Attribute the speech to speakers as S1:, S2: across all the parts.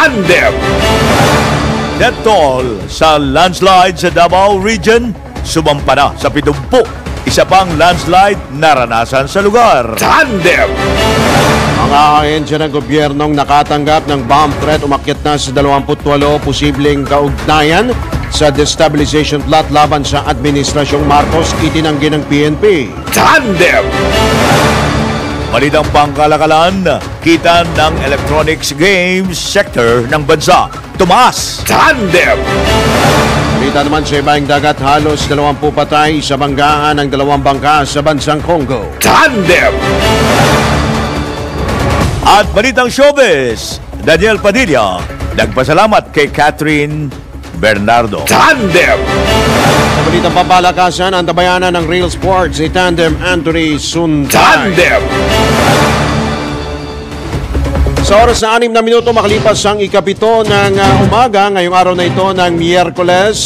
S1: Tandem! Death toll sa landslide sa Davao Region, sumampa na sa 70. Isa pang landslide naranasan sa lugar. Tandem!
S2: Mga ahensya ng gobyernong nakatanggap ng bomb threat umakyat na sa 28 posibleng kaugnayan sa destabilization plot laban sa Administrasyong Marcos, itinanggi ng PNP. Tandem!
S1: Balitang pangkalakalan, kita ng electronics games sector ng bansa tumaas. Tandem!
S2: Balita naman sa ibang dagat, halos 20 patay sa banggaan ng 2 bangka sa bansang Congo.
S1: Tandem! At balitang showbiz, Daniel Padilla nagpasalamat kay Catherine Bernardo. Tandem!
S2: Sa balitang papalakasan, ang tabayanan ng Real Sports si Tandem Anthony Suntay.
S1: Tandem!
S2: Sa oras na 6 na minuto makalipas ang ikapito ng umaga, ngayong araw na ito ng Miyerkules.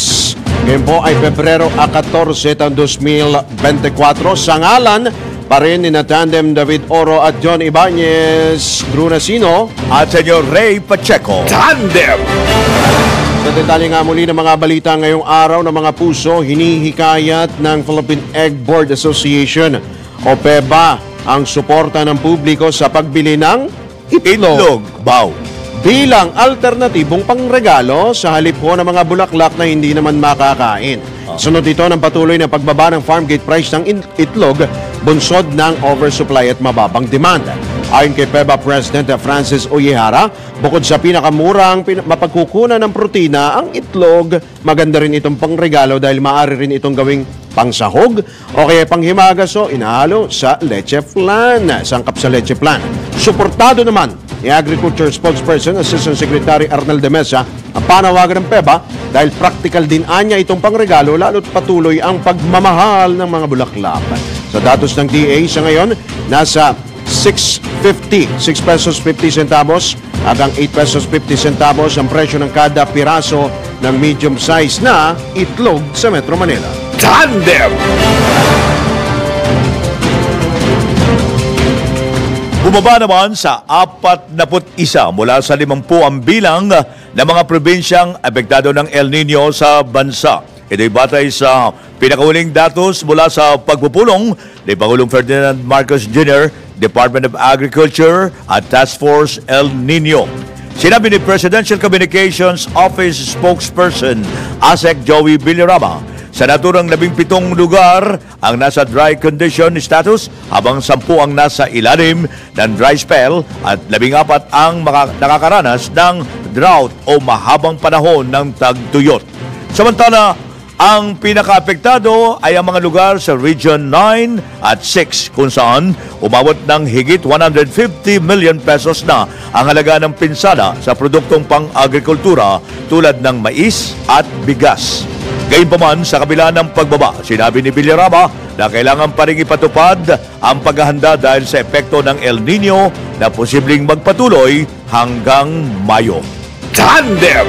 S2: Ngayon po ay Pebrero 14, taong 2024. Sa ngalan pa rin ni Tandem David Oro at John Ibanez Brunasino
S1: at Senyor Ray Pacheco. Tandem!
S2: Sa detalye nga muli ng mga balita ngayong araw ng mga puso, hinihikayat ng Philippine Egg Board Association o PEBA ang suporta ng publiko sa pagbili ng itlog
S1: Bao
S2: bilang alternatibong pangregalo sa halip po ng mga bulaklak na hindi naman makakain. Sunod ito ng patuloy na pagbaba ng farm gate price ng itlog, bunsod ng oversupply at mababang demand. Ayon kay PEBA President Francis Oyehara, bukod sa pinakamurang mapagkukunan ng protina, ang itlog, maganda rin itong pangregalo dahil maaari rin itong gawing pangsahog o kaya panghimagas o inahalo sa leche flan, sangkap sa leche flan. Suportado naman ni Agriculture Spokesperson Assistant Secretary Arnel de Mesa ang panawagan ng PEBA dahil practical din anya itong pangregalo lalo't patuloy ang pagmamahal ng mga bulaklak. Sa datos ng DA sa ngayon, nasa 6 pesos 50 centavos hanggang 8 pesos 50 centavos ang presyo ng kada piraso ng medium size na itlog sa Metro Manila.
S1: Tandem! Bumaba naman sa 41 mula sa 50 ang bilang ng mga probinsyang apektado ng El Nino sa bansa. Ito'y batay sa pinakahuling datos mula sa pagpupulong ni Pangulong Ferdinand Marcos Jr., Department of Agriculture at Task Force El Nino. Sinabi ni Presidential Communications Office Spokesperson ASEC Joey Villarama, sa naturang 17 lugar ang nasa dry condition status habang 10 ang nasa ilalim ng dry spell at 14 ang nakakaranas ng drought o mahabang panahon ng tagtuyot. Samantala, ang pinakaapektado ay ang mga lugar sa Region 9 at 6 kung saan umabot ng higit 150 million pesos na ang halaga ng pinsala sa produktong pang-agrikultura tulad ng mais at bigas. Gayunpaman, sa kabila ng pagbaba, sinabi ni Villarama na kailangan pa rin ipatupad ang paghahanda dahil sa epekto ng El Nino na posibleng magpatuloy hanggang Mayo. Tandem!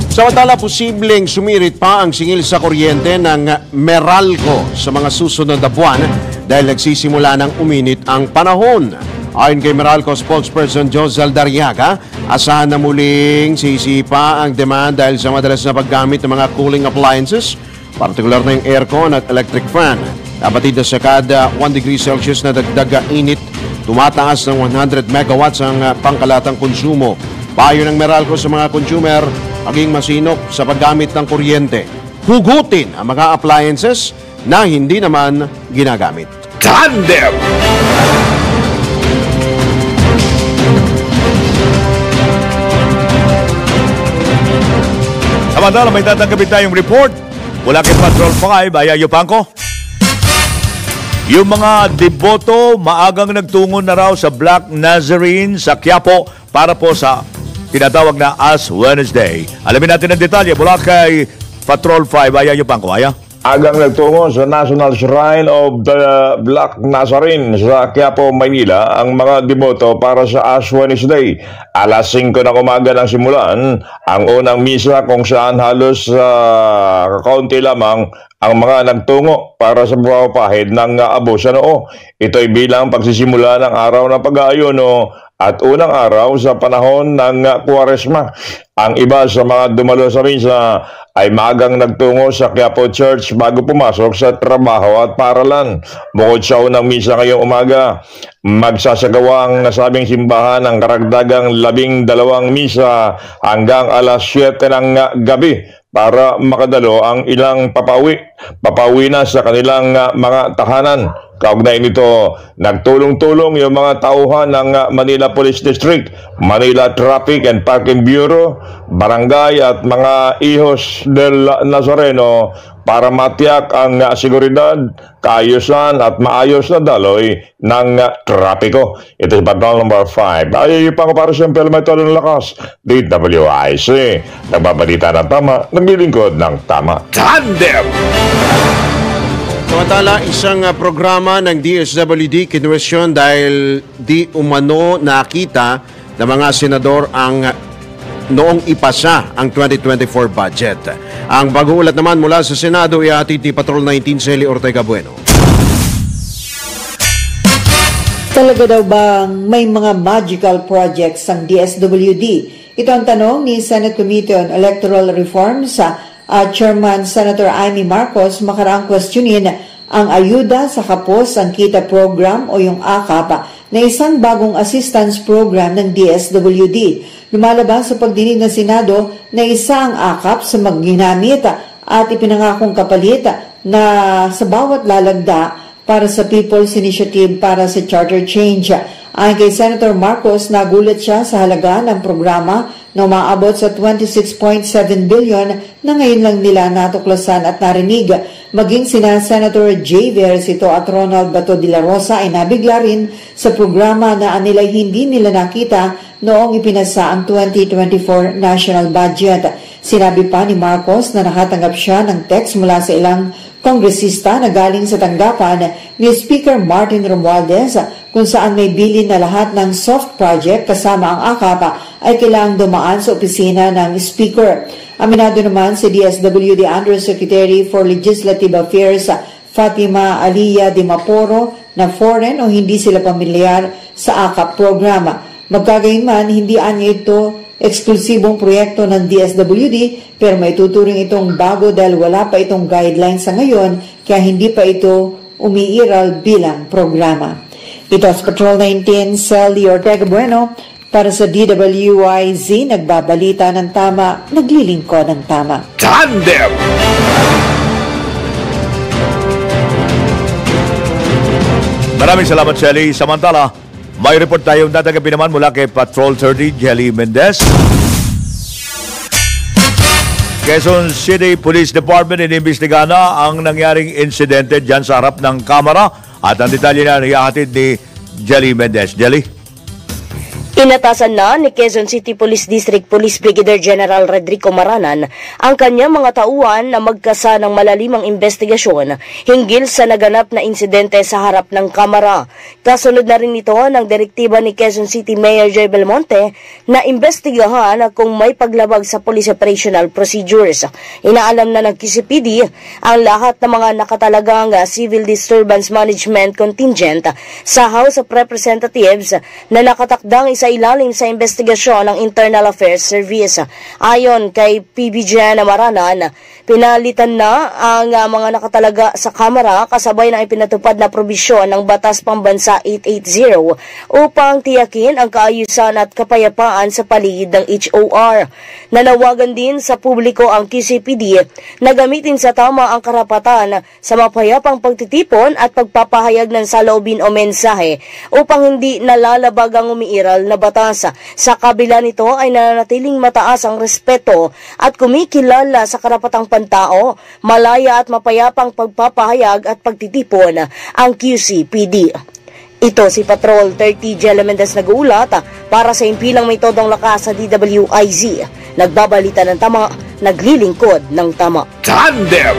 S2: Samantala, posibleng sumirit pa ang singil sa kuryente ng Meralco sa mga susunod na buwan dahil nagsisimula ng uminit ang panahon. Ayon kay Meralco spokesperson Josel Darriaga, asahan na muling sisipa ang demand dahil sa madalas na paggamit ng mga cooling appliances, partikular na yung aircon at electric fan. Napatid na sa kada 1 degree Celsius na dagdag init, tumataas ng 100 megawatts ang pangkalatang konsumo. Payo ng Meralco sa mga consumer, maging masinop sa paggamit ng kuryente. Hugutin ang mga appliances na hindi naman ginagamit.
S1: Tandem! Samantala, may tatanggapin tayong report mula kay Patrol 5, Ayayo Pangko. Yung mga deboto maagang nagtungo na raw sa Black Nazarene sa Quiapo para po sa tinatawag na Ash Wednesday. Alamin natin ang detalye mula kay Patrol 5, Ayayo Pangko. Aya?
S3: Agang nagtungo sa National Shrine of the Black Nazarene sa Quiapo, Maynila ang mga deboto para sa Ash Wednesday. Alas 5 ng umaga nang simulan ang unang misa kung saan halos kaunti lamang ang mga nagtungo para sa buwapahid ng abo sa noo. Ito'y bilang pagsisimula ng araw ng pag-aayuno at unang araw sa panahon ng Kwaresma. Ang iba sa mga dumalo sa misa ay maagang nagtungo sa Quiapo Church bago pumasok sa trabaho at paaralan. Bukod sa unang misa ngayong umaga, magsasagawa ang nasabing simbahan ng karagdagang 12 misa hanggang alas 7 ng gabi para makadalo ang ilang papawi na sa kanilang mga tahanan. Kaugnay nito, nagtulong-tulong yung mga tauhan ng Manila Police District, Manila Traffic and Parking Bureau, barangay at mga Hijos del Nazareno para matiyak ang seguridad, kaayusan at maayos na daloy ng trapiko. Ito si Patrol number 5. Ayaw pa ko para sa Impel Metro ng Lakas, DWIC. Nagbabalita ng tama, naglilingkod ng tama.
S1: Tandem!
S2: Samantala, isang programa ng DSWD kinwestiyon dahil di umano nakita ng mga senador ang noong ipasa ang 2024 budget. Ang pag-uulat naman mula sa Senado ihatid ni Patrol 19 Celi Ortega Bueno.
S4: Talaga daw bang may mga magical projects ang DSWD? Ito ang tanong ni Senate Committee on Electoral Reform sa Chairman Senator Amy Marcos makaraang questionin ang ayuda sa Kapos ang Kita Program o yung AKAP na isang bagong assistance program ng DSWD. Lumalabas sa pagdinig ng Senado na isa ang AKAP sa magginamit at ipinangakong kapalit na sa bawat lalagda para sa People's Initiative para sa Charter Change. Ayon kay Senator Marcos, nagulat siya sa halaga ng programa na umaabot sa 26.7 billion na ngayon lang nila natuklasan at narinig. Maging sina Senator J. Versito at Ronald Bato de la Rosa ay nabigla rin sa programa na anilay hindi nila nakita noong ipinasa ang 2024 national budget. Sinabi pa ni Marcos na nakatanggap siya ng text mula sa ilang kongresista na galing sa tanggapan ni Speaker Martin Romualdez kung saan may bilin na lahat ng soft project kasama ang AKAP ay kailangang dumaan sa opisina ng Speaker. Aminado naman si DSWD Undersecretary for Legislative Affairs Fatima Aliyah de Maporo na foreign o hindi sila pamilyar sa AKAP programa. Magkagayunman, hindi anya ito eksklusibong proyekto ng DSWD pero may tuturing itong bago dahil wala pa itong guidelines sa ngayon kaya hindi pa ito umiiral bilang programa. Ito sa Patrol 19, Celi Ortega Bueno para sa DWIZ, nagbabalita ng tama, naglilingkod ng tama.
S1: Tandem! Maraming salamat, Shelly. Samantala, may report tayong tatagapin naman mula kay Patrol 30, Jelly Mendez. Quezon City Police Department inimbestiga na ang nangyaring insidente dyan sa harap ng kamera at ang detalye na ihahatid ni Jelly Mendez. Jelly?
S5: Inatasan na ni Quezon City Police District Police Brigadier General Rodrigo Maranan ang kanyang mga tauhan na magkasa ng malalimang investigasyon hinggil sa naganap na insidente sa harap ng kamera. Kasunod na rin ito ng direktiba ni Quezon City Mayor Joy Belmonte na imbestigahan kung may paglabag sa police operational procedures. Inaalam na ng QCPD ang lahat ng mga nakatalagang Civil Disturbance Management Contingent sa House of Representatives na nakatakdang isa ilalim sa investigasyon ng Internal Affairs Service. Ayon kay PBJ Maranan, pinalitan na ang mga nakatalaga sa kamera kasabay ng ipinatupad na probisyon ng Batas Pambansa 880 upang tiyakin ang kaayusan at kapayapaan sa paligid ng HOR. Nanawagan din sa publiko ang QCPD na gamitin sa tama ang karapatan sa mapayapang pagtitipon at pagpapahayag ng saloobin o mensahe upang hindi nalalabag ang umiiral na batas. Sa kabila nito ay nananatiling mataas ang respeto at kumikilala sa karapatang pantao, malaya at mapayapang pagpapahayag at pagtitipon ang QCPD. Ito si Patrol 30 Jelly Mendez nag-uulat para sa impilang may todong lakas sa DWIZ. Nagbabalita ng tama, naglilingkod ng tama.
S1: Tandem!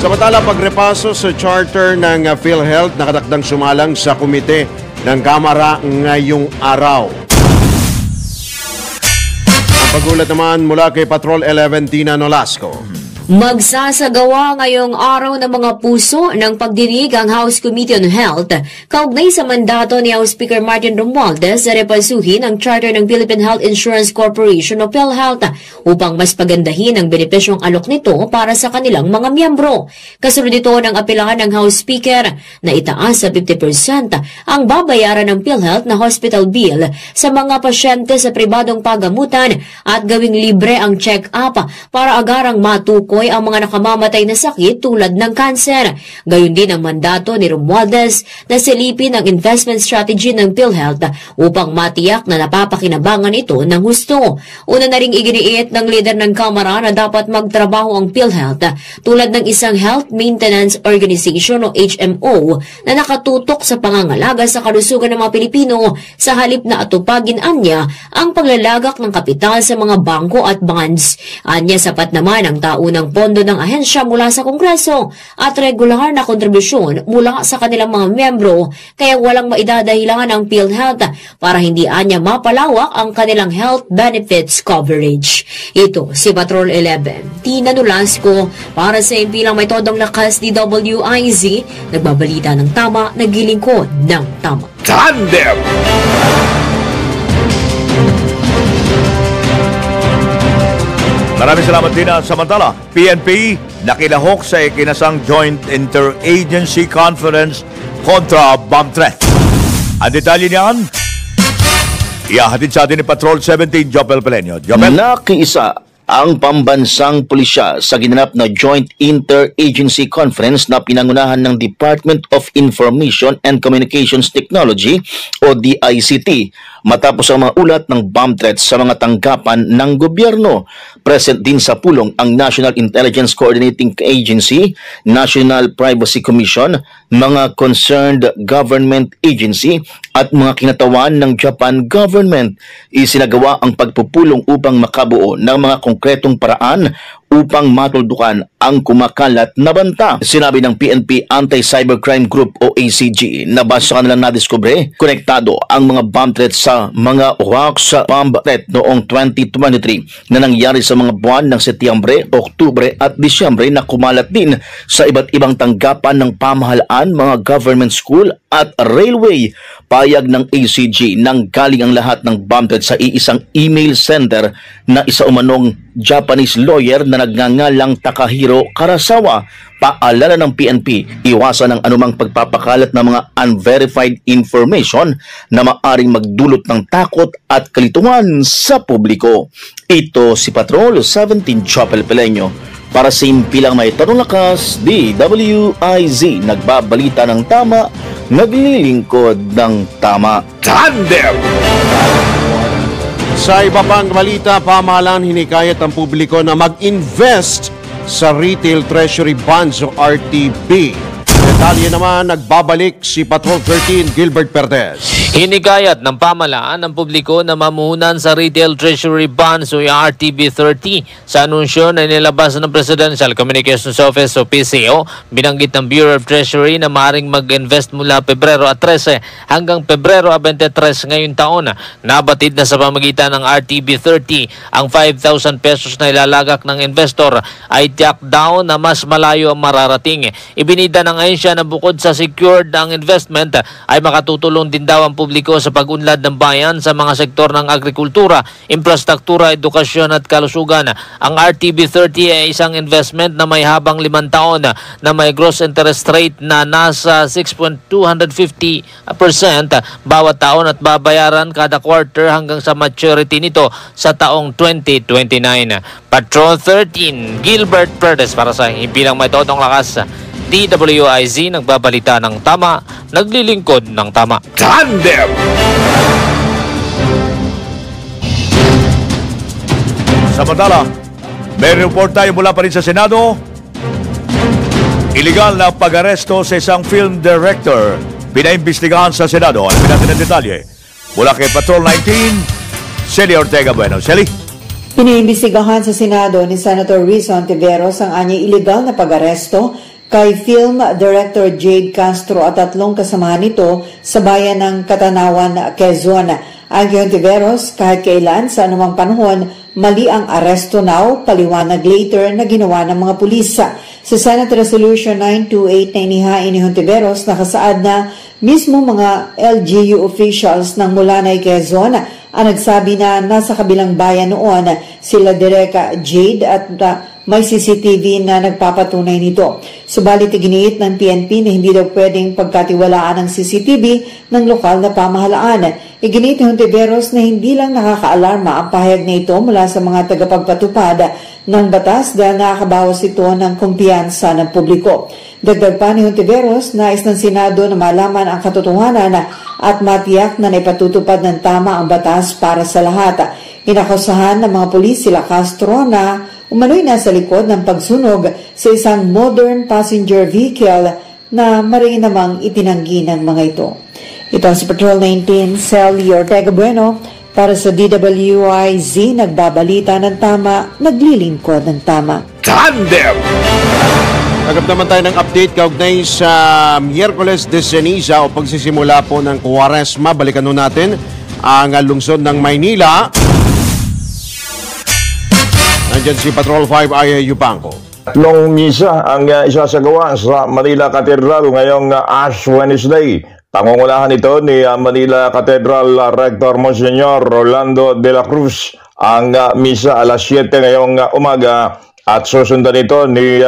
S2: Samantala, pagrepaso sa charter ng PhilHealth, nakatakdang sumalang sa komite ng Kamara ngayong araw. Ang pagulat naman mula kay Patrol 11 Tina Nolasco.
S6: Magsasagawa ngayong araw ng mga puso ng pagdinig ang House Committee on Health kaugnay sa mandato ni House Speaker Martin Romualdez sa repasuhin ang charter ng Philippine Health Insurance Corporation o PhilHealth upang mas pagandahin ang benepisyong alok nito para sa kanilang mga miyembro. Kasunod ito ng apilahan ng House Speaker na itaas sa 50% ang babayaran ng PhilHealth na hospital bill sa mga pasyente sa pribadong pagamutan at gawing libre ang check-up para agarang matukoy ang mga nakamamatay na sakit tulad ng kanser. Gayon din ang mandato ni Romualdez na silipin ang investment strategy ng PhilHealth upang matiyak na napapakinabangan ito ng husto. Una na ring iginiit ng leader ng Kamara na dapat magtrabaho ang PhilHealth tulad ng isang Health Maintenance Organization o HMO na nakatutok sa pangangalaga sa kalusugan ng mga Pilipino sa halip na atupagin anya ang paglalagak ng kapital sa mga bangko at bonds. Anya sapat naman ang taunang pondo ng ahensya mula sa Kongreso at regular na kontribusyon mula sa kanilang mga miyembro kaya walang maidadahilangan ang PhilHealth para hindi anya mapalawak ang kanilang health benefits coverage. Ito si Patrol 11, Tina Nolasco para sa impilang may todong lakas DWIZ, nagbabalita ng tama, naglilingkod ng tama.
S1: Tandem! Maraming salamat din. Samantala, PNP nakilahok sa ikinasang Joint Interagency Conference kontra bomb threat. Ang detalye niyan, ihahatid sa atin ni Patrol 17, Jopel Pelenio. Jopel?
S7: Nakiisa ang pambansang pulisya sa ginanap na Joint Interagency Conference na pinangunahan ng Department of Information and Communications Technology o DICT matapos ang mga ulat ng bomb threats sa mga tanggapan ng gobyerno. Present din sa pulong ang National Intelligence Coordinating Agency, National Privacy Commission, mga concerned government agency at mga kinatawan ng Japan government. Isinagawa ang pagpupulong upang makabuo ng mga konkretong paraan upang matuldukan ang kumakalat na banta. Sinabi ng PNP Anti-Cybercrime Group o ACG na base sa kanilang nadiskubre, konektado ang mga bomb threats sa mga hoax bomb threat noong 2023 na nangyari sa mga buwan ng Setyembre, Oktubre at Disyembre na kumalat din sa iba't ibang tanggapan ng pamahalaan, mga government school at railway. Payag ng ACG nang galing ang lahat ng bomb threats sa iisang email sender na isa umanong Japanese lawyer na nagngangalang Takahiro Karasawa. Paalala ng PNP, iwasan ang anumang pagpapakalat ng mga unverified information na maaring magdulot ng takot at kalituhan sa publiko. Ito si Patrol 17, Jopel Pelenio para sa impilang may tanong lakas, DWIZ, nagbabalita ng tama, naglilingkod ng tama.
S1: Tandem!
S2: Sa iba pang balita, pamahalaan hinikayat ang publiko na mag-invest sa Retail Treasury Bonds o RTB. Detalye naman, nagbabalik si Patrol 13, Gilbert Perez.
S8: Hinikayat ng pamahalaan ng publiko na mamuhunan sa Retail Treasury Bonds o RTB30. Sa anunsyo na inilabas ng Presidential Communications Office o PCO, binanggit ng Bureau of Treasury na maaaring mag-invest mula Pebrero 13 hanggang Pebrero 23 ngayong taon. Nabatid na sa pamagitan ng RTB30 ang 5,000 pesos na ilalagak ng investor ay tiyak down na mas malayo ang mararating. Ibinida ng ahensya na bukod sa secured ang investment ay makatutulong din daw ang publiko sa pag-unlad ng bayan sa mga sektor ng agrikultura, infrastruktura, edukasyon at kalusugan. Ang RTB30 ay isang investment na may habang 5 taon na may gross interest rate na nasa 6.250% bawat taon at babayaran kada quarter hanggang sa maturity nito sa taong 2029. Patrol 13, Gilbert Perez para sa himpilang may todong lakas. DWIZ, nagbabalita ng tama, naglilingkod ng tama.
S1: Tandem! Samantala, may report tayo mula pa rin sa Senado. Illegal na pag-aresto sa isang film director. Pinaimbestigahan sa Senado. Alamin natin ang detalye. Mula kay Patrol 19, Celia Ortega Bueno. Celia?
S4: Pinaimbestigahan sa Senado ni Senator Rizon Tiveros ang anyang illegal na pag-aresto kay film director Jade Castro at 3 kasamahan nito sa bayan ng Katanawan, Quezon. Ang Hontiveros, kahit kailan sa anumang panahon, mali ang aresto now, paliwanag later na ginawa ng mga pulis. Sa Senate Resolution 928 na inihain ni Hontiveros, nakasaad na mismo mga LGU officials ng Mulanay, Quezon ang nagsabi na nasa kabilang bayan noon sila Direka Jade at may CCTV na nagpapatunay nito. Subalit iginiit ng PNP na hindi daw pwedeng pagkatiwalaan ng CCTV ng lokal na pamahalaan. Iginiit ni Hontiveros na hindi lang nakakaalarma ang pahayag na ito mula sa mga tagapagpatupad ng batas dahil nakakabawas ito ng kumpiyansa ng publiko. Dagdag pa ni Hontiveros, nais ng Senado na malaman ang katotohanan at matiyak na naipatutupad ng tama ang batas para sa lahat. Inakusahan ng mga pulis sila Castro na umano'y nasa likod ng pagsunog sa isang modern passenger vehicle na maring namang itinanggi ng mga ito. Ito si Patrol 19, Celly Ortega Bueno, para sa DWIZ, nagbabalita ng tama, naglilingkod ng tama.
S1: Tandem!
S2: Tagap naman tayo ng update kaugnay sa Miyerkules de Ceniza o pagsisimula po ng Quaresma. Balikan nun natin ang lungsod ng Maynila. Nandyan si Patrol 5 Aya Yupanco.
S3: Tatlong misa ang isasagawa sa Manila Cathedral ngayong Ash Wednesday. Pangungunahan ito ni Manila Cathedral Rector Monsignor Rolando de la Cruz. Ang misa alas 7 ngayong umaga at susundan ito ni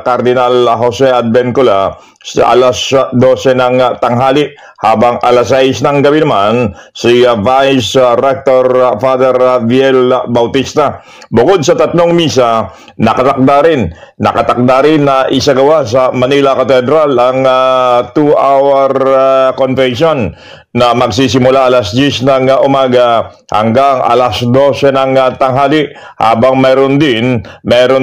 S3: Cardinal Jose Advencula sa alas 12 ng tanghali, habang alas 6 ng gabi naman si Vice Rector Father Viel Bautista. Bukod sa tatlong misa, nakatakda rin na isagawa sa Manila Cathedral ang 2-hour convention na magsisimula alas 10 ng umaga hanggang alas 12 ng tanghali, habang meron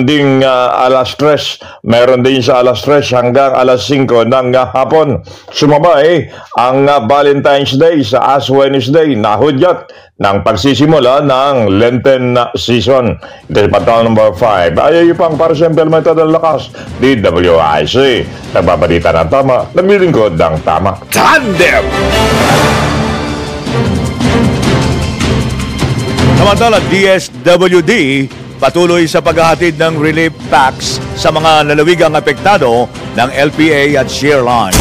S3: ding alas 3, meron din sa alas 3 hanggang alas 5 ng hapon. Sumabay ang Valentine's Day sa Ash Wednesday na hudyat ng pagsisimula ng Lenten season. Ito Patrol number 5. Ayaw pang para sa implemento ng lakas, DWIC. Nagbabalita ng tama, naglilingkod ng tama.
S1: Tandem! Samantala, DSWD patuloy sa paghahatid ng relief packs sa mga lalawigang apektado ng LPA at Shearline.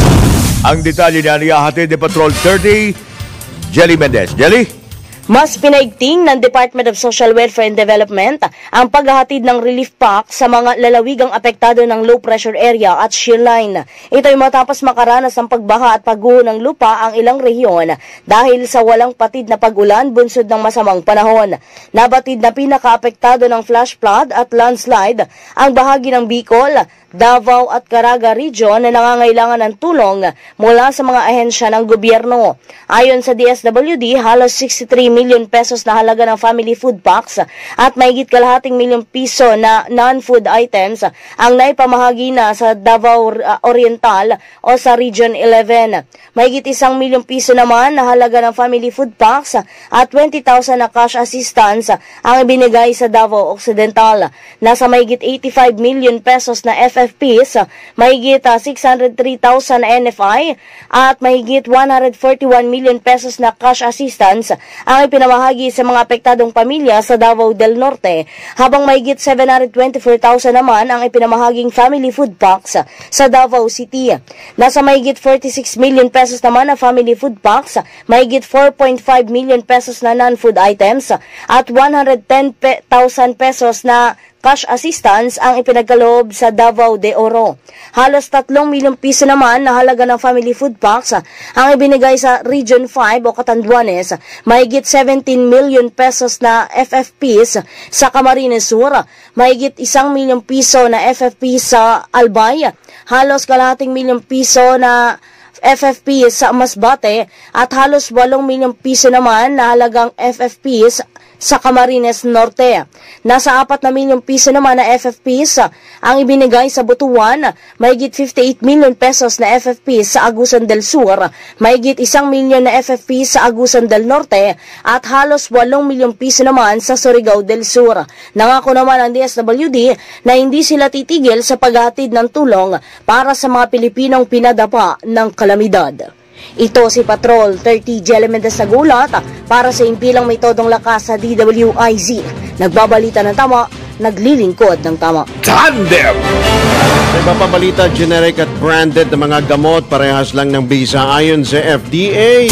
S1: Ang detalye niya niyahatid ni Patrol 30, Jelly Mendez. Jelly?
S5: Mas pinaigting ng Department of Social Welfare and Development ang paghahatid ng relief pack sa mga lalawigang apektado ng low pressure area at shearline. Ito ay matapos makaranas ng pagbaha at pagguho ng lupa ang ilang rehiyon dahil sa walang patid na pag-ulan bunsod ng masamang panahon. Nabatid na pinaka-apektado ng flash flood at landslide ang bahagi ng Bicol, Davao at Caraga Region na nangangailangan ng tulong mula sa mga ahensya ng gobyerno. Ayon sa DSWD, halos 63 million pesos na halaga ng family food packs at mahigit kalahating milyong piso na non-food items ang naipamahagi na sa Davao Oriental o sa Region 11. Mahigit 1 milyong piso naman na halaga ng family food packs at 20,000 na cash assistance ang ibinigay sa Davao Occidental. Nasa mahigit 85 million pesos na FFPs, mahigit 603,000 NFI at mahigit 141 million pesos na cash assistance ang ipinamahagi sa mga apektadong pamilya sa Davao del Norte, habang mahigit 724,000 naman ang ipinamahaging family food packs sa Davao City. Nasa mahigit 46 million pesos naman na family food packs, mahigit 4.5 million pesos na non-food items at 110,000 pesos na cash assistance ang ipinagkaloob sa Davao de Oro. Halos 3 milyong piso naman na halaga ng family food packs ang ibinigay sa Region 5 o Catanduanes, mahigit 17 million pesos na FFPs sa Camarines Sur, mahigit 1 milyong piso na FFP sa Albay, halos kalahating milyong piso na FFP sa Masbate at halos 8 milyong piso naman na halagang FFPs sa Camarines Norte. Nasa 4 na milyong piso naman na FFPs ang ibinigay sa Butuan, mahigit 58 million pesos na FFPs sa Agusan del Sur, mahigit 1 milyon na FFPs sa Agusan del Norte at halos 8 milyong piso naman sa Surigao del Sur. Nangako naman ang DSWD na hindi sila titigil sa paghahatid ng tulong para sa mga Pilipinong pinadapa ng kalamidad. Ito si Patrol 30 Jelly Mendez nagulat para sa impilang may todong lakas sa DWIZ. Nagbabalita ng tama, naglilingkod ng tama.
S1: Tandem!
S2: Sa iba pa balita, generic at branded na mga gamot parehas lang ng bisa ayon sa FDA.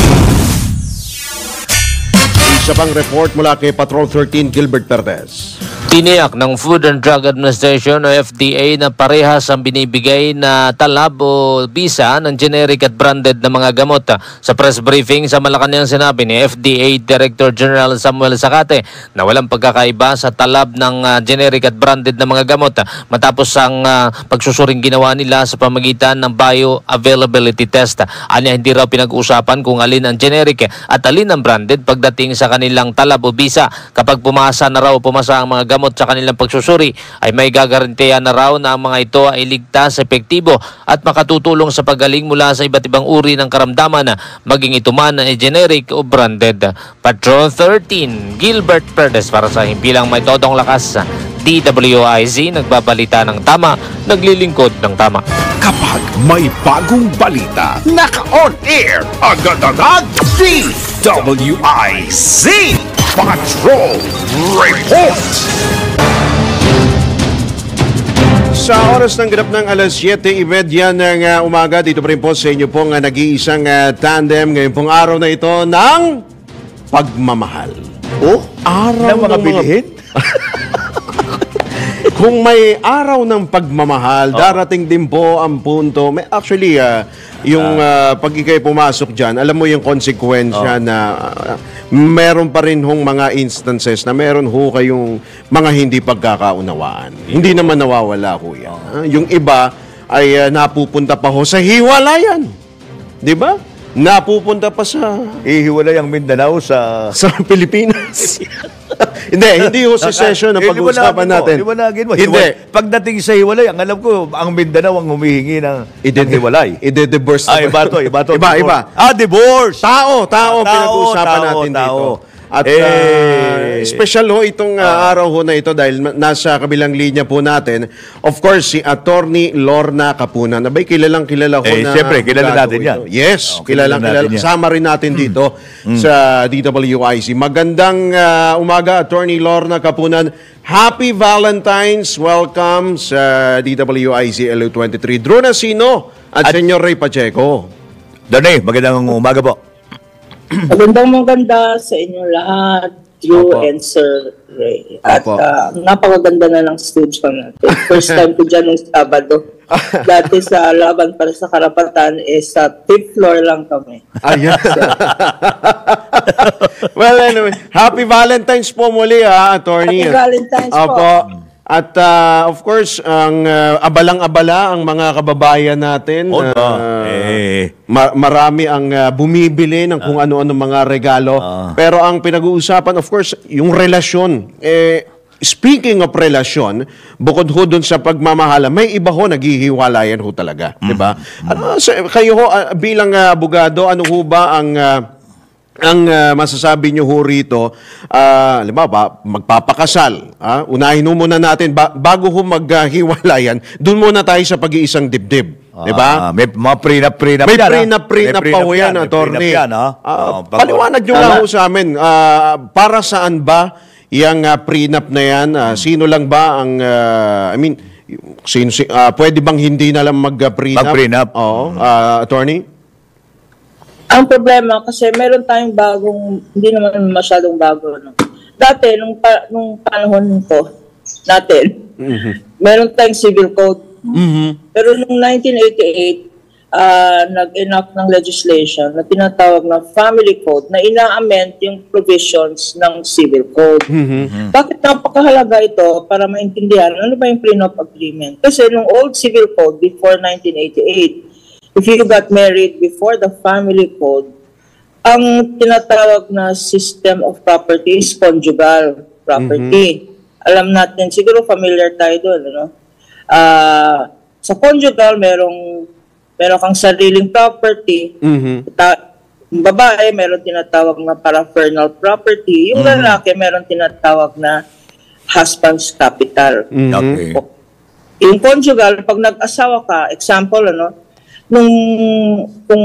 S2: Isa pang report mula kay Patrol 13 Gilbert Perez.
S8: Tiniyak ng Food and Drug Administration o FDA na parehas ang binibigay na talab o bisa ng generic at branded na mga gamot. Sa press briefing sa Malacanang sinabi ni FDA Director General Samuel Zacate na walang pagkakaiba sa talab ng generic at branded na mga gamot matapos ang pagsusuring ginawa nila sa pamagitan ng bioavailability test. Anya hindi raw pinag-uusapan kung alin ang generic at alin ang branded pagdating sa kanilang talab o bisa. Kapag pumasa na raw pumasa ang mga gamot sa kanilang pagsusuri ay may gagarantiya na raw na ang mga ito ay ligtas, epektibo at makatutulong sa paggaling mula sa iba't ibang uri ng karamdaman maging ito man ay generic o branded. Patrol 13 Gilbert Perez para sa himpilang may todong lakas. DWIZ nagbabalita ng tama, naglilingkod ng tama.
S9: Kapag may bagong balita, naka-on air agad-agad DWIZ Patrol Report.
S2: Sa oras ng ganap ng alas 7:30 ng umaga, dito pa rin po sa inyo pong nag-iisang tandem ngayon pong araw na ito ng pagmamahal.
S1: Oh?
S2: Araw
S1: ng mga bilihin?
S2: Kung may araw ng pagmamahal, darating din po ang punto. Actually, yung pag ikay pumasok dyan, alam mo yung konsekwensya na meron pa rin hong mga instances na meron ho kayong mga hindi pagkakaunawaan. Hindi naman nawawala ho yan. Yung iba ay napupunta pa ho sa hiwalayan. Di ba? Napupunta pa sa...
S1: Ihiwalay ang Mindanao sa
S2: Pilipinas. Hindi ho si session na pag-uusapan natin.
S1: Liwanagin mo.
S2: Hindi.
S1: Pagdating sa hiwalay, ang alam ko, ang Mindanao ang humihingi ng hiwalay.
S2: Ide-divorce.
S1: Iba to.
S2: Iba.
S1: Divorce!
S2: Tao pinag-uusapan natin dito. At special ho itong araw ho na ito dahil nasa kabilang linya po natin. Of course, si Attorney Lorna Kapunan. Abay, kilalang kilala ho na...
S1: Siyempre, kilala natin yan.
S2: Yes, kilalang kilala. Kasama rin natin dito sa DWIC. Magandang umaga, Attorney Lorna Kapunan. Happy Valentine's. Welcome sa DWIC LU23. Drew Nasino at Senyor Ray Pacheco.
S1: Donay, magandang umaga po.
S10: Maganda sa inyong lahat, Drew and Sir Ray. At napakaganda na ng stage ko natin. First time ko dyan ng Sabado. Dati sa Laban para sa Karapatan, sa 5th floor lang kami.
S2: Ayan. Well, anyway, happy Valentine's po muli, Attorney.
S10: Happy Valentine's po.
S2: At of course, ang abalang-abala ang mga kababayan natin. Marami ang bumibili ng kung ano-ano mga regalo. Pero ang pinag-uusapan, of course, yung relasyon. Speaking of relasyon, bukod ho dun sa pagmamahala, may iba ho naghihiwalayan ho talaga. Diba? Kayo ho, bilang abogado, ano ho ba ang masasabi nyo ho rito, halimbawa, magpapakasal. Unahin ho muna natin, bago ho maghiwalayan, doon muna tayo sa pag-iisang dibdib. Diba?
S1: May mga prenup yan.
S2: May prenup pa ho yan, Attorney. Paliwanag nyo nga ho sa amin, para saan ba yung prenup na yan? Sino lang ba ang, pwede bang hindi na lang mag-prenup?
S1: Mag-prenup.
S2: Oo, Attorney?
S10: Ang problema kasi meron tayong bagong, hindi naman masyadong bago. No? Dati, nung panahon ko natin, meron tayong civil code. Pero nung 1988, nag-enact ng legislation na tinatawag na family code na ina-amend yung provisions ng civil code. Bakit napakahalaga ito para maintindihan ano ba yung prenup agreement? Kasi nung old civil code before 1988, if you got married before the family code, ang tinatawag na system of property is conjugal property. Alam natin, siguro familiar tayo doon, ano? Sa conjugal, meron kang sariling property. Babae, meron tinatawag na paraphernal property. Yung lalaki, meron tinatawag na husband's capital.
S1: Okay.
S10: Yung conjugal, pag nag-asawa ka, example, kung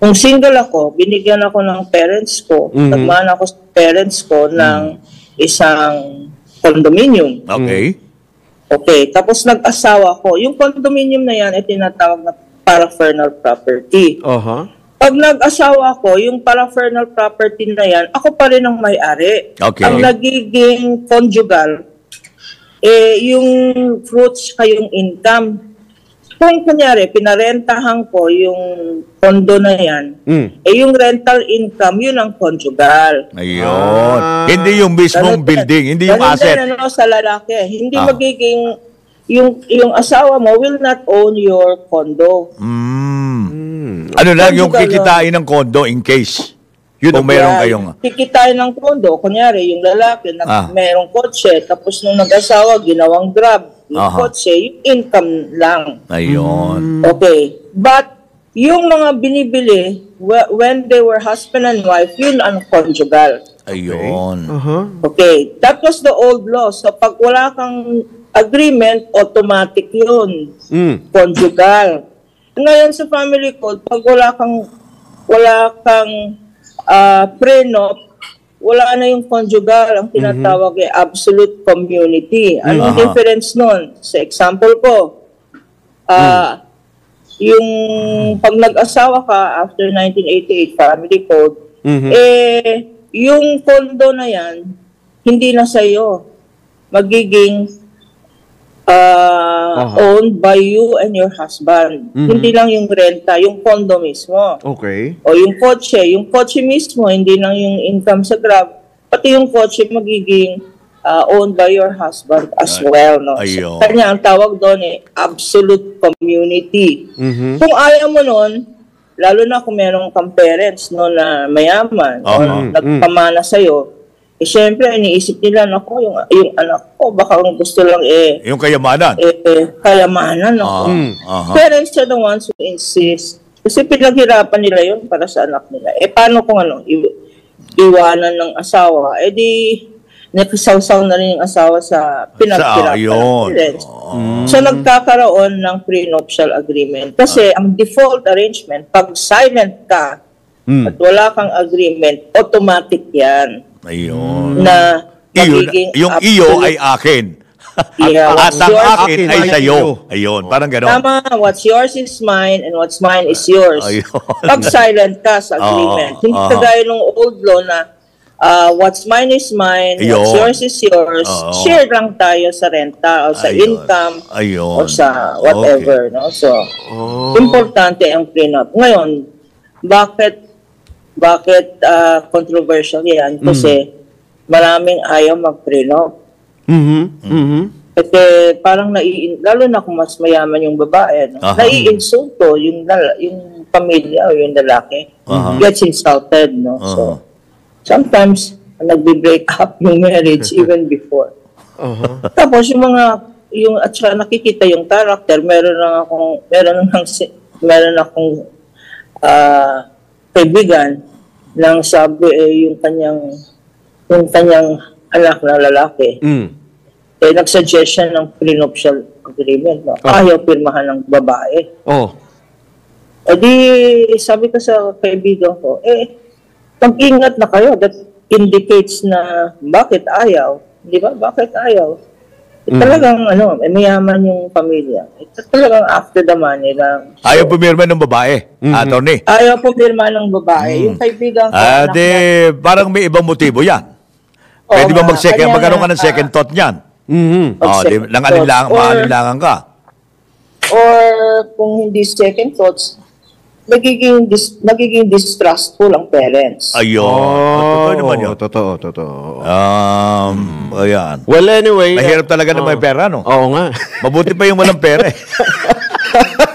S10: Kung single ako, binigyan ako ng parents ko, nagmana ako sa parents ko ng isang condominium.
S1: Okay.
S10: Okay, tapos nag-asawa ko. Yung condominium na yan ay tinatawag na paraphernal property. Pag nag-asawa ko, yung paraphernal property na yan, ako pa rin ang may-ari.
S1: Okay.
S10: Ang nagiging conjugal, yung fruits kayong income. Kung kunyari, pinarentahan ko yung condo na yan, yung rental income, yun ang conjugal.
S1: Ayun. Hindi yung mismong building, hindi yung asset.
S10: Sa lalaki. Hindi magiging, yung asawa mo will not own your condo.
S1: Ano lang yung kikitain ng condo in case? Yun ang meron kayong...
S10: Kikitain ng condo, kunyari, yung lalaki, merong kotse, tapos nung nag-asawa, ginawang grab, yung kotse, yung income lang.
S1: Ayun.
S10: Okay. But, yung mga binibili, when they were husband and wife, yun ang conjugal.
S1: Ayun.
S10: Okay. That was the old law. So, pag wala kang agreement, automatic yun. Conjugal. Ngayon sa family code, pag wala kang prenup, wala na yung conjugal, ang tinatawag ay absolute community. Anong difference nun? Sa example ko, yung pag nag-asawa ka after 1988 family code, yung condo na yan, hindi na sa'yo. Magiging owned by you and your husband. Hindi lang yung renta, yung condo mismo.
S2: Okay.
S10: O yung kotse mismo, hindi lang yung income sa Grab, pati yung kotse magiging owned by your husband as well. No? So, kanya ang tawag doon absolute community. Kung ayaw mo nun, lalo na kung meron kang parents no, na mayaman, o nagpamana sa'yo, siyempre, iniisip nila, naku, yung anak ko, baka ang gusto lang
S1: yung kayamanan.
S10: Kayamanan, naku. Parents are the ones who insist. Kasi pinaghirapan nila yun para sa anak nila. Paano kung iwanan ng asawa? Di, nakisawsaw na rin yung asawa sa pinaghirapan ng parents. So, nagkakaroon ng prenuptial agreement. Kasi, ang default arrangement, pag silent ka, at wala kang agreement, automatic yan.
S1: Ayun.
S10: Na
S1: yung iyo ay akin. At ang akin ay sa'yo. Ayun, parang gano'n.
S10: Tama, what's yours is mine and what's mine is yours. Pag silent ka sa agreement. Hindi kagaya nung old law na what's mine is mine, what's yours is yours. Share lang tayo sa renta o sa income o sa whatever. No? So, importante ang prenup. Ngayon, bakit controversial yan? Kasi maraming ayaw mag-prenup. Kasi parang lalo na kung mas mayaman yung babae, no? Naiinsulto yung pamilya o yung lalaki. Gets insulted, no? So, sometimes, nagbe-break up yung marriage even before. Tapos at saka nakikita yung character, meron akong kaibigan nang sabi yung kanyang anak na lalaki nagsuggest siya ng prenuptial agreement. No? Ayaw pirmahan ng babae. Di sabi ko sa kaibigan ko, pag-ingat na kayo. That indicates na bakit ayaw. Di ba? Bakit ayaw? Talagang mayaman yung pamilya. Talagang after the money lang. So,
S1: ayaw pumirma ng babae, attorney.
S10: Ayaw pumirma ng babae. Yung kaibigan ko.
S1: Parang may ibang motibo yan. Pwede ba magkaroon ka ng second thought niyan? Maalinlangan ka.
S10: Or kung hindi second thoughts, magiging distrustful ang parents.
S1: Ayun. Totoo naman yun.
S2: Totoo.
S1: Ayan.
S2: Well, anyway.
S1: Mahirap talaga na may pera, no?
S2: Oo nga.
S1: Mabuti pa yung walang pera eh.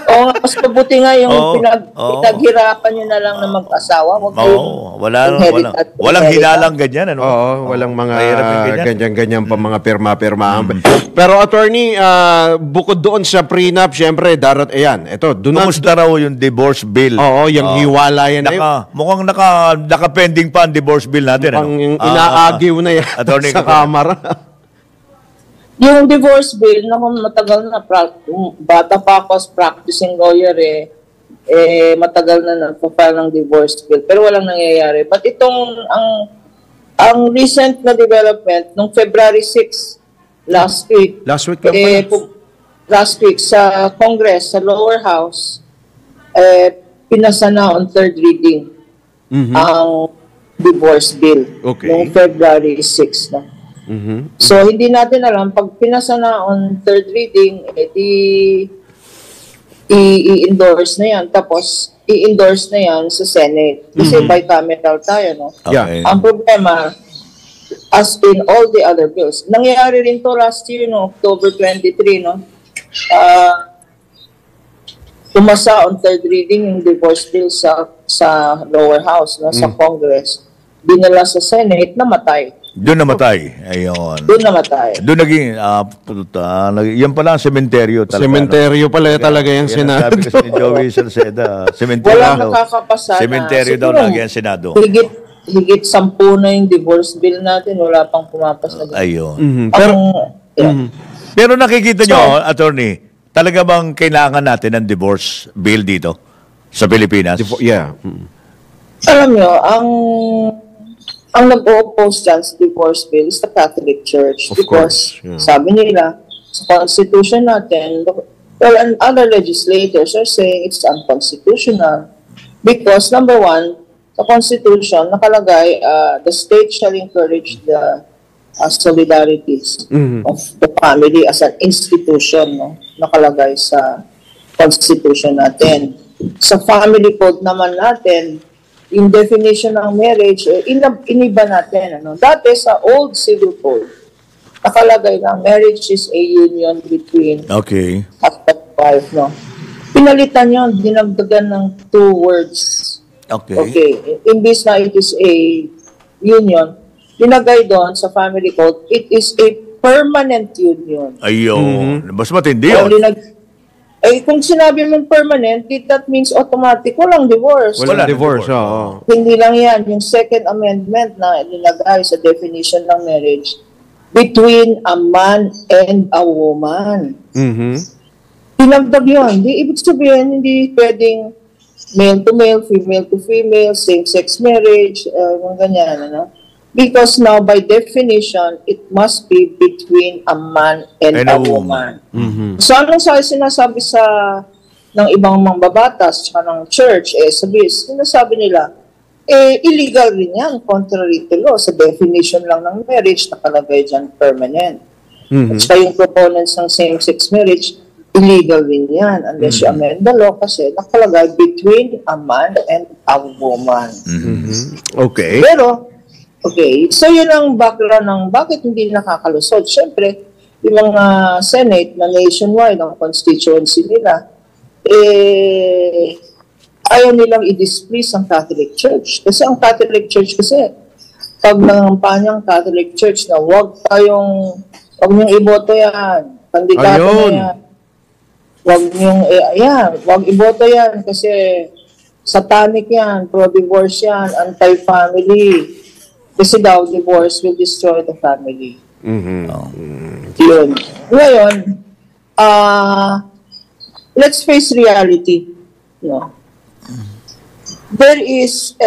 S10: Oo, mas mabuti nga yung pinaghirapan nyo na lang na mag-asawa.
S1: Walang hilalang ganyan. Ano?
S2: Walang mga ganyan-ganyan pa mga pirma-pirma. Pero attorney, bukod doon sa prenup, syempre,
S1: kumusta raw yung divorce bill?
S2: Oo, yung hiwalayan na
S1: mukhang naka-pending pa ang divorce bill natin.
S2: Mukhang inaagiw na yan sa kamara.
S10: Yung divorce bill, matagal na, bata pa ako as practicing lawyer matagal na nagpa-file ng divorce bill pero walang nangyayari. But itong ang recent na development nung February 6 last week
S2: Last week lang pala.
S10: last week sa Congress, sa lower house, pinasa na on third reading ang divorce bill
S2: Okay.
S10: noong February 6 na. So, hindi natin alam, pag pinasa na on third reading, i-endorse na yan. Tapos, i-endorse na yan sa Senate. Kasi bicameral tayo, no?
S1: Okay.
S10: Ang problema, as in all the other bills, nangyayari rin to last year, no? October 23, no? Pumasa on third reading yung divorce bill sa lower house, no? Sa Congress. Dinala sa Senate, namatay.
S1: Doon namatay. Ayun.
S10: Doon namatay.
S1: Doon naging, yan pala ang sementeryo talaga.
S2: Sementeryo pala talaga yung
S1: Yan ang
S2: Senado.
S1: sabi kasi ni Joey Salceda. Sementeryo
S10: Walang
S1: daw.
S10: nakakapasa na.
S1: Sementeryo daw
S10: Siguro,
S1: lagi ang Senado.
S10: Higit 10 na yung divorce bill natin, wala pang pumapasa.
S1: Ayun.
S2: Pero,
S1: Pero nakikita nyo, attorney, talaga bang kailangan natin ng divorce bill dito sa Pilipinas?
S2: yeah.
S10: Alam nyo, ang nag-o-oppose dyan sa divorce bill is the Catholic Church.
S2: Of
S10: Because
S2: course, yeah.
S10: sabi nila, sa Constitution natin, well, and other legislators are saying it's unconstitutional. Because, number one, sa Constitution, nakalagay, the state shall encourage the solidarities of the family as an institution, no? Nakalagay sa Constitution natin. Sa family code naman natin, yung definition ng marriage, iniba natin. Dati sa old civil code, nakalagay na marriage is a union between
S1: Okay.
S10: husband and wife. No? Pinalitan yun, dinagdagan ng 2 words. Okay. Imbis na it is a union, linagay doon sa family code, it is a permanent union.
S1: Ayun. Mas matindi
S10: O,
S1: yun.
S10: kung sinabi mong permanent, that means automatic, walang divorce.
S1: Wala
S2: divorce,
S1: divorce.
S2: oo.
S10: Hindi lang yan. Yung second amendment na nilagay sa definition ng marriage, between a man and a woman. Pinagdag yun. Di, ibig sabihin, hindi pwedeng male to male, female to female, same-sex marriage, yung ganyan, Because now, by definition, it must be between a man and a woman. So, anong sinasabi ng ibang mga babatas at ng church, sinasabi nila, illegal rin yan, contrary to law. Sa definition lang ng marriage, nakalagay dyan permanent. At saka yung proponents ng same-sex marriage, illegal rin yan unless you amend the law kasi nakalagay between a man and a woman.
S2: Okay.
S10: Pero, so yun ang background ng bakit hindi nakakalusot. Siyempre, yung mga Senate na nationwide, ang constituency nila, ayaw nilang i-displease ang Catholic Church. Kasi ang Catholic Church pag nangampanya ang Catholic Church na huwag niyong iboto yan, kandidato na yan, huwag iboto yan kasi satanic yan, pro-divorce yan, anti-family. Kasi daw, divorce will destroy the family. Yun. Ngayon, let's face reality. There is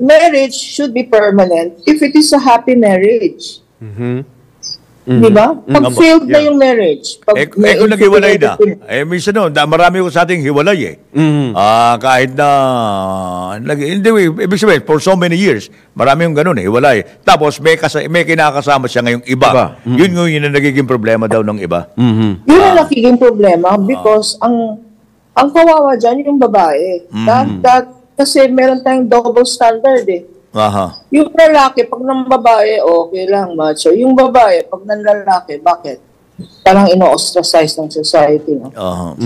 S10: marriage should be permanent if it is a happy marriage. Di ba? Pag failed na yung marriage.
S1: Kung naghiwalay na, minsan marami ko sa ating hiwalay kahit na, ibig sabihin, for so many years, marami yung ganun hiwalay. Tapos may kinakasama siya ngayong iba. Yun yung nagiging problema daw ng iba.
S10: Yun ang nagiging problema because ang kawawa dyan yung babae. Kasi meron tayong double standard Yung lalaki, pag ng babae, okay lang, macho. Yung babae, pag ng lalaki, bakit? Parang ino-ostracize ng society.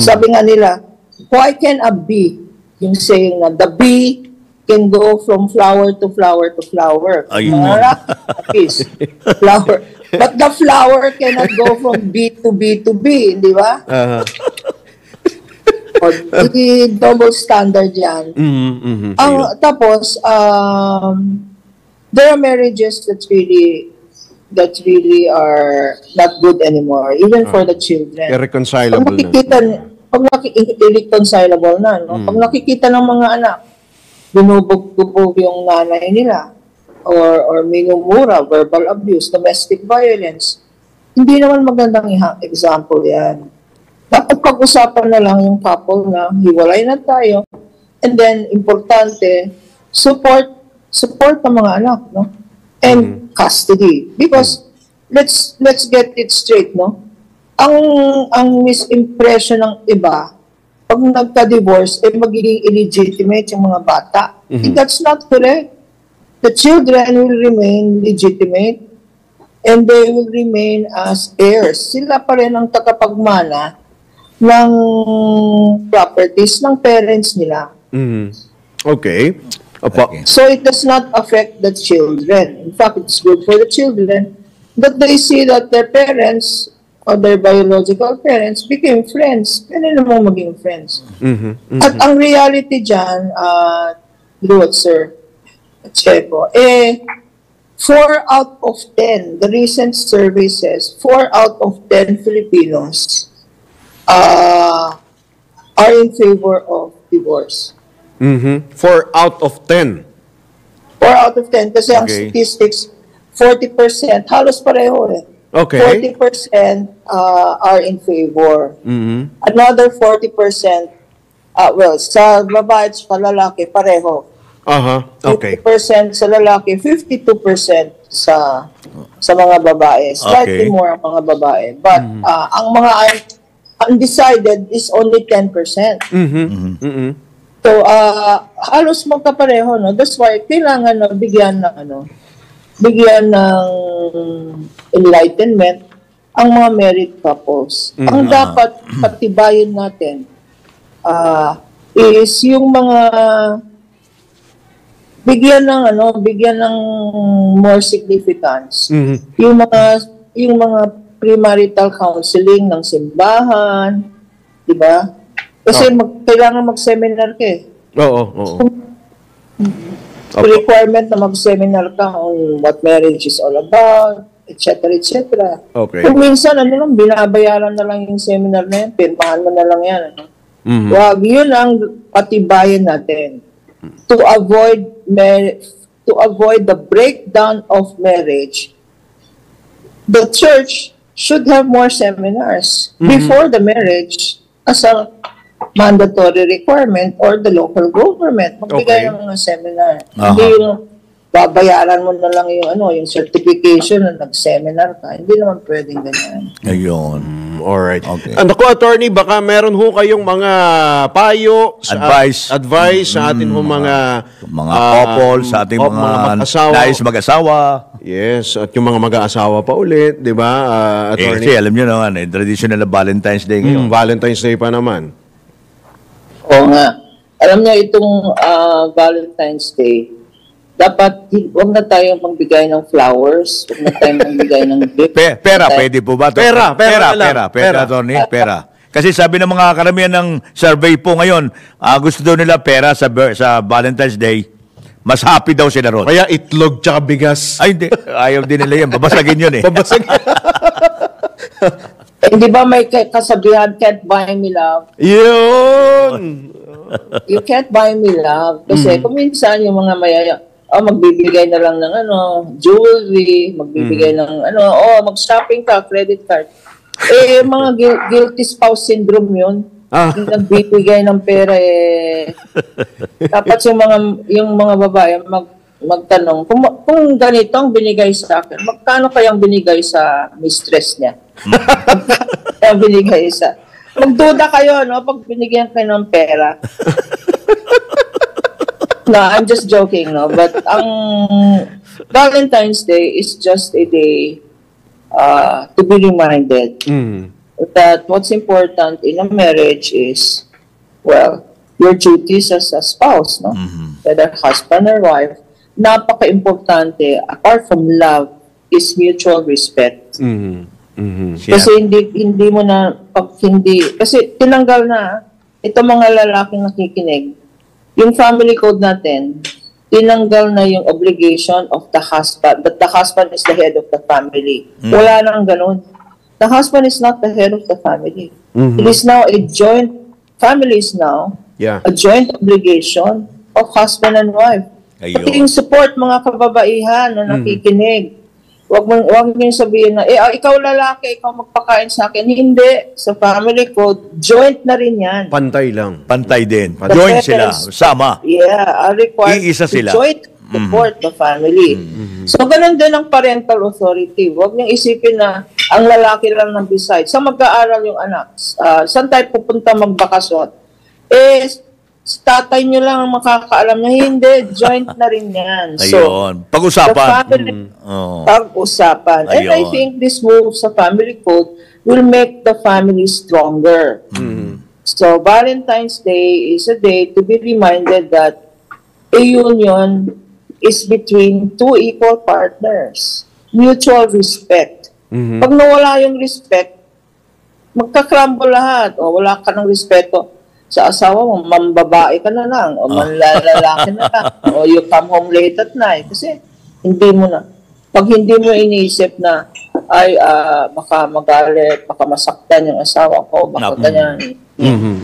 S10: Sabi nga nila, why can a bee, yung saying na, the bee can go from flower to flower to flower. Flower. But the flower cannot go from bee to bee to bee, di ba? Double standard yan. Tapos, there are marriages that really are not good anymore, even for the children.
S2: Irreconcilable na.
S10: pag irreconcilable na, no? Pag nakikita ng mga anak, binubugbog yung nanay nila, or minumura, verbal abuse, domestic violence, hindi naman magandang example yan. Dapat pag-usapan na lang yung couple na hiwalay na tayo, and then, importante, support ng mga anak, no? And custody. Because, let's get it straight, no? Ang misimpression ng iba, pag nagka-divorce, magiging illegitimate yung mga bata. That's not correct. The children will remain legitimate and they will remain as heirs. Sila pa rin ang tagapagmana ng properties ng parents nila.
S2: Okay. Opo.
S10: So it does not affect the children. In fact, it's good for the children that they see that their parents or their biological parents became friends. Pwede naman maging friends. At ang reality dyan, Sir Checo, 4 out of 10, the recent survey says, 4 out of 10 Filipinos are in favor of divorce.
S2: 4 out of 10.
S10: 4 out of 10 kasi ang statistics, 40%, halos pareho eh.
S2: Okay.
S10: 40% are in favor. Another 40%, sa babae at sa lalaki, pareho.
S2: Okay.
S10: 50% sa lalaki, 52% sa mga babae. Slightly more ang mga babae. But ang mga undecided is only 10%. So, halos magkapareho, no? That's why kailangan na bigyan ng enlightenment ang mga married couples. Ang dapat patibayin natin is yung mga bigyan ng more significance. Yung mga premarital counseling ng simbahan, di ba? Kasi kailangan mag-seminar ka eh.
S2: Oo.
S10: Requirement na mag-seminar ka on what marriage is all about, etc.
S2: Okay.
S10: Kung minsan, binabayaran na lang yung seminar na yan, pirmahan mo na lang yan. Wag, yun ang patibayan natin. To avoid the breakdown of marriage, the church should have more seminars before the marriage as a mandatory requirement, or the local government magbigay ng mga seminar. Hindi yung babayaran mo na lang yung certification na nag-seminar ka. Hindi naman pwedeng ganyan.
S1: Ayun.
S2: Alright.
S1: Okay.
S2: Ako, attorney, baka meron ho kayong mga payo, advice sa atin ho mga
S1: couple, sa ating mga nais mag-asawa.
S2: Yes, at yung mga mag-aasawa pa ulit, di ba, attorney?
S1: Kasi alam nyo naman, traditional na Valentine's Day ngayon.
S2: Valentine's Day pa naman.
S10: Oo nga. Alam niyo, itong Valentine's Day, dapat huwag na tayong magbigay ng flowers, huwag na tayong magbigay ng gift.
S1: Pera, pwede po ba?
S2: Pera,
S1: attorney, pera. Kasi sabi ng mga karamihan ng survey po ngayon, gusto daw nila pera sa Valentine's Day. Mas happy daw sila ron.
S2: Kaya itlog tsaka bigas.
S1: Ay, hindi. Ayaw din nila yan. Babasagin yun eh.
S10: Di ba may kasabihan, can't buy me love?
S2: Yun!
S10: You can't buy me love. Kasi kung minsan yung mga magbibigay na lang ng jewelry, magbibigay ng mag-shopping ka, credit card. Mga guilty spouse syndrome yun. Nagbibigay ng pera dapat yung mga babae magtanong, kung ganito ang binigay sa akin, magkano kayang binigay sa mistress niya? Magduda kayo, no? Pag binigyan kayo ng pera. No, I'm just joking, no? But ang Valentine's Day is just a day to be reminded that what's important in a marriage is, your duties as a spouse, no? Whether husband or wife, napaka-importante, apart from love, is mutual respect. Kasi hindi mo na, kasi tinanggal na, ito mga lalaking nakikinig, yung family code natin, tinanggal na yung obligation of the husband, that the husband is the head of the family. Wala nang ganun. the husband is not the head of the family. It is now a joint, family is now a joint obligation of husband and wife. Pati yung support mga kababaihan na nakikinig. Wag mong sabihin na, ikaw lalaki, ikaw magpakain sa akin. Hindi. Sa family code, joint na rin yan.
S2: Pantay lang.
S1: Pantay din. Joint sila. Sama.
S10: Yeah, required
S1: Iisa sila.
S10: Joint support the family. So, ganun din ang parental authority. Huwag niyong isipin na ang lalaki lang ng decide. Sa mag-aaral yung anak, saan tayo pupunta magbakasyon? Tatay nyo lang ang makakaalam na hindi, joint na rin yan.
S1: Ayun. Pag-usapan.
S10: Pag-usapan. And I think this move sa family code will make the family stronger. So, Valentine's Day is a day to be reminded that a union is between two equal partners. Mutual respect. Pag nawala yung respect, magkakrumble lahat. O wala ka ng respeto sa asawa mo, mambabae ka na lang, o manlalaki na lang, o you come home late at night. Kasi, hindi mo na. Pag hindi mo iniisip na, baka magalit, baka masaktan yung asawa ko, baka ganyan.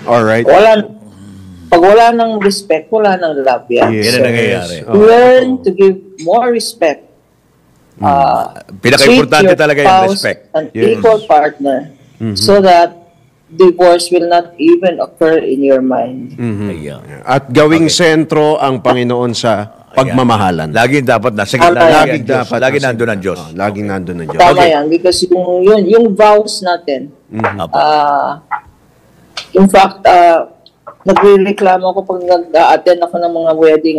S2: Alright.
S10: Pag wala ng respect, wala ng love yan.
S1: Yan ang nangyayari.
S10: Learn to give more respect.
S1: Pinaka-importante talaga yung respect.
S10: An equal partner. So that divorce will not even occur in your mind.
S2: At gawing sentro ang Panginoon sa pagmamahalan.
S1: Laging dapat nasa gitna. Lagi nandun ang Diyos.
S2: Laging nandun ang Diyos.
S10: Tama yan. Because yung vows natin, in fact, nagre-reklamo ako pag nag-attend ako ng mga wedding,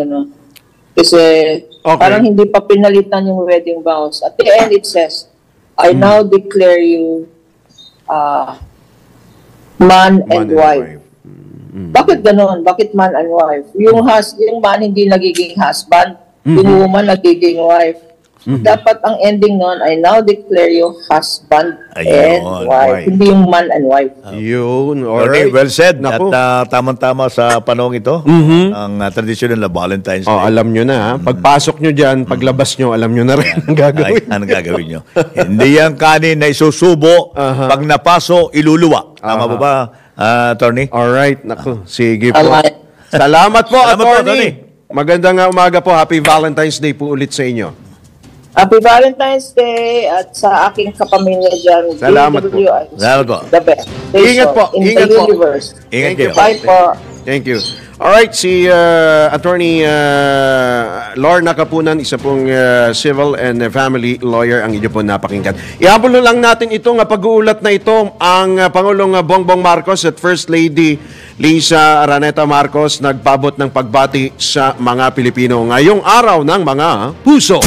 S10: kasi parang hindi pa pinalitan yung wedding vows. At the end, it says, I now declare you man and wife. Bakit ganoon? Bakit man and wife? Yung man hindi nagiging husband, yung woman nagiging wife. Dapat ang ending noon, I now declare you husband and wife. Hindi yung man and wife.
S2: Yun,
S1: alright. Well said. At tamang-tama sa panahon ito, ang traditional na Valentine's Day.
S2: Alam nyo na, pagpasok nyo dyan, paglabas nyo, alam nyo na rin ang gagawin.
S1: Anong gagawin nyo? Hindi yan kanin na isusubo, pag napaso, iluluwa. Tama ba ba, attorney?
S2: Alright, naku, sige po. Salamat po, attorney. Magandang umaga po. Happy Valentine's Day po ulit sa inyo.
S10: Happy Valentine's Day at sa aking kapamilya dyan.
S2: Salamat po.
S1: Salamat po.
S10: The best.
S2: Ingat po.
S10: In the universe.
S1: Ingat kayo.
S10: Bye po.
S2: Thank you. Alright, si Attorney Lorna Kapunan, isa pong civil and family lawyer ang inyo po napakinggan. Ihabol lang natin itong pag-uulat na ito. Ang Pangulong Bongbong Marcos at First Lady Lisa Araneta Marcos nagpabot ng pagbati sa mga Pilipino ngayong araw ng mga puso.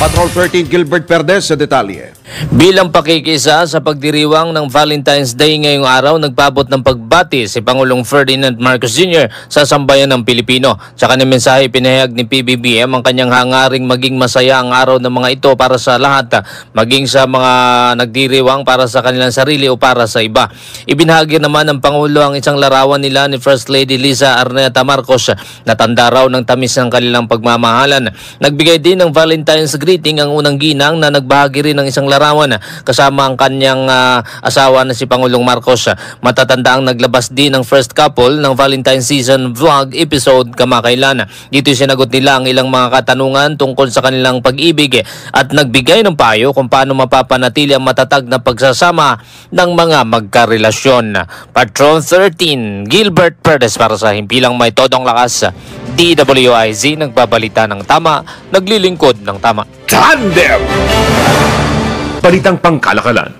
S2: Patrol 13 Gilbert Perdes sa detalye.
S8: Bilang pakikisa sa pagdiriwang ng Valentine's Day ngayong araw, nagpabot ng pagbati si Pangulong Ferdinand Marcos Jr. sa sambayan ng Pilipino. Sa kanyang mensahe, pinahayag ni PBBM ang kanyang hangaring maging masaya ang araw ng mga ito para sa lahat, maging sa mga nagdiriwang para sa kanilang sarili o para sa iba. Ibinahagi naman ng Pangulo ang isang larawan nila ni First Lady Lisa Araneta Marcos na tanda raw ng tamis ng kanilang pagmamahalan. Nagbigay din ng Valentine's greeting ang unang ginang na nagbahagi rin ng isang larawan kasama ang kanyang asawa na si Pangulong Marcos. Matatanda ang naglabas din ng first couple ng Valentine's season vlog episode kamakailan. Dito sinagot nila ang ilang mga katanungan tungkol sa kanilang pag-ibig at nagbigay ng payo kung paano mapapanatili ang matatag na pagsasama ng mga magkarelasyon. Patrol 13 Gilbert Perdes para sa Himpilang May Todong Lakas. DWIZ nagbabalita ng tama, naglilingkod ng tama.
S9: Tandem! Balitang pangkalakalan.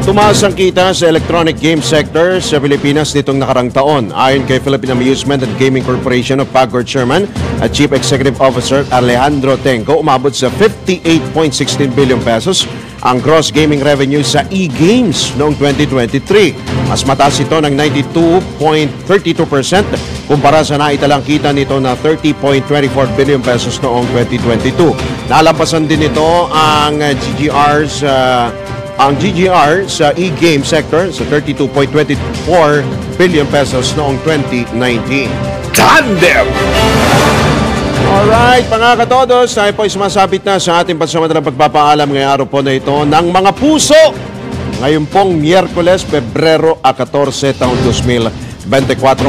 S2: Tumaas ang kita sa electronic game sector sa Pilipinas nitong nakarang taon. Ayon kay Philippine Amusement and Gaming Corporation of PAGCOR Chairman at Chief Executive Officer Alejandro Tenco, umabot sa 58.16 billion pesos ang gross gaming revenue sa e-games noong 2023. Mas mataas ito ng 92.32% kumpara sa naitalang kita nito na 30.24 billion pesos noong 2022. Nalampasan din ito ang GGR sa e-game sector sa 32.24 billion pesos noong 2019.
S9: Tandem!
S2: Alright, mga katodos, tayo po ay sumasabit na sa ating pansamantalang pagpapaalam ngayong araw po na ito ng mga puso. Ngayon pong Miyerkules, Pebrero 14, taong 2024.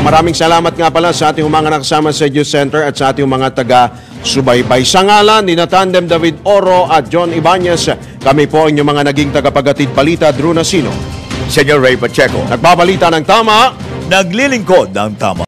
S2: Maraming salamat nga pala sa ating mga nakasama sa Youth Center at sa ating mga taga-subaybay. Sa ngalan ni Tandem David Oro at John Ibanez, kami po inyong mga naging tagapagatid balita, Drew Nasino.
S1: Senyor Ray Pacheco.
S2: Nagbabalita ng tama.
S1: Naglilingkod ng tama.